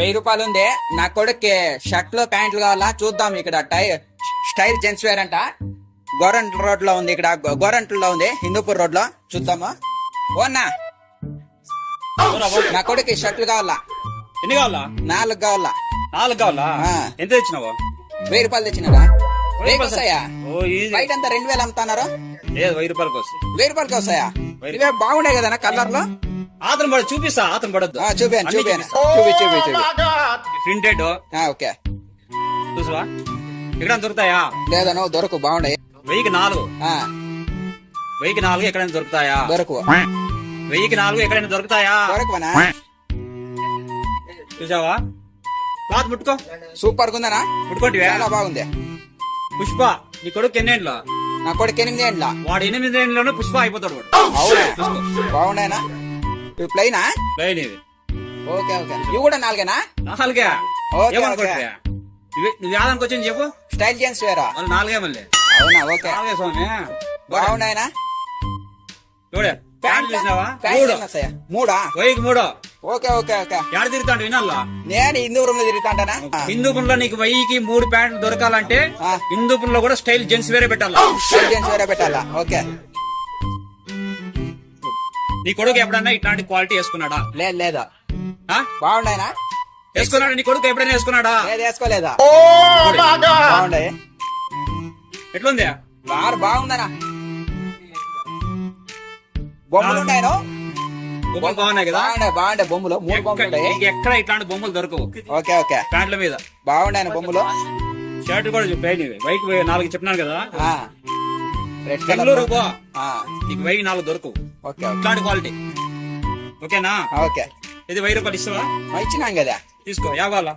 1000 ఉంది. నా కొడుక్కి షర్ట్లు ప్యాంట్లు కావాలా చూద్దాం. ఇక్కడ స్టైల్ జెంట్స్ వేర్ అంట. గోరంట్ల రోడ్ లో ఉంది. ఇక్కడ గోరంట్లలో ఉంది, హిందూపూర్ రోడ్ లో. చూద్దామా. ఓన్నా నా కొడుక్కి షర్ట్లు కావాలా. ఎన్ని కావాలా? 4 కావాలా. 4 కావాలా? ఆ. ఎంత తెచ్చినావు? 1000 రూపాయలు తెచ్చినారా? 1000 1000 వస్తాయా? ఓ ఈజీ. బయట అంతా 2000 అమ్ముతున్నారు. లేదు 1000 రూపాయలకి వస్తుంది. 1000 రూపాయలకి వస్తాయా? 1000. ఇవే బాగుండే కదా కలర్ లో. ఆతను పడ చూపిస్తా, ఆతను పడద్దు. చూపాను అన్ని చూపాను చూపిస్తా. చూపి ప్రింటెడ్ ఓకే. చూసావా? ఎక్కడ దొరుకుతాయా? లేదా నువ్వు దొరకు బాగుండే. 1000కి 4. 1000కి 4 ఎక్కడైనా దొరుకుతాయా? దొరకు 1000కి 4 ఎక్కడైనా దొరుకుతాయా? దొరకవనా? చూసావా? క్లాత్ ముట్టుకో. సూపర్ గా ఉందనా? ముట్టుకోండి. చాలా బాగుంది. పుష్ప నీ కొడుకు ఎన్నేండ్ల? నా కొడుకు 8 ఏండ్ల. వాడు 8 ఏండ్లోనే పుష్ప అయిపోతాడు వాడు. అవునా? చూసుకో. బాగుండేనా? ఇవి ప్లెయినా? లైన్ ఇది. Okay okay. ఇవి కూడా 4 4గే. ఓకే, ఏమనుకోవట్లే. నువ్వు యాదానికి వచ్చింది చెప్పు. స్టైల్ జెంట్స్ వేరా? వాళ్ళు 4గే మళ్ళీ. అవునా? ఓకే 4గే స్వామి. బాగున్నాయనా? చూడే ప్యాంట్ చూసినావా? మూడా? 1000కి 3. Okay okay okay. ఎక్కడ తిరుగుతాడు వినాలా? నేను హిందూపురంలో తిరుగుతాంటానా? హిందూపురంలో నీకు 1000కి 3 ప్యాంట్లు దొరకాలంటే ఆ. హిందూపురంలో కూడా స్టైల్ జెంట్స్ వేరే పెట్టాలా. స్టైల్ జెంట్స్ వేరే పెట్టాలా? ఓకే. నీ కొడుకు ఎప్పుడన్నా ఇట్లాంటి క్వాలిటీ వేసుకున్నాడా? లేదు లేదా. ఆ? బాగుండేనా? వేసుకున్నాడా? నీ కొడుకు ఎప్పుడైనా వేసుకున్నాడా? లేదు వేసుకోలేదా? బాగుండే. ఎట్లుంది? బాగుందనా? బొమ్మలు ఉన్నాయను? బొమ్మలు బాగున్నాయి కదా? బాగుండే బొమ్మలు. 3 బొమ్మలు ఉన్నాయి. నీకు ఎక్కడ ఇట్లాంటి బొమ్మలు దొరకవు ఓకే ఓకే. ప్యాంట్ల మీద. బాగుండే బొమ్మలు. షర్ట్ కూడా చెప్పాయి. బైక్ 4 చెప్పినాను కదా. Red Bengaluru colour. పో, నీకు 1000కి 4 దొరకవు ఓకే ఓకే ఇట్లాంటి క్వాలిటీ. ఓకేనా? ఓకే. ఇది 1000 రూపాయలు ఇస్తావా? ఇచ్చినాం కదా. తీసుకో. యావాలా?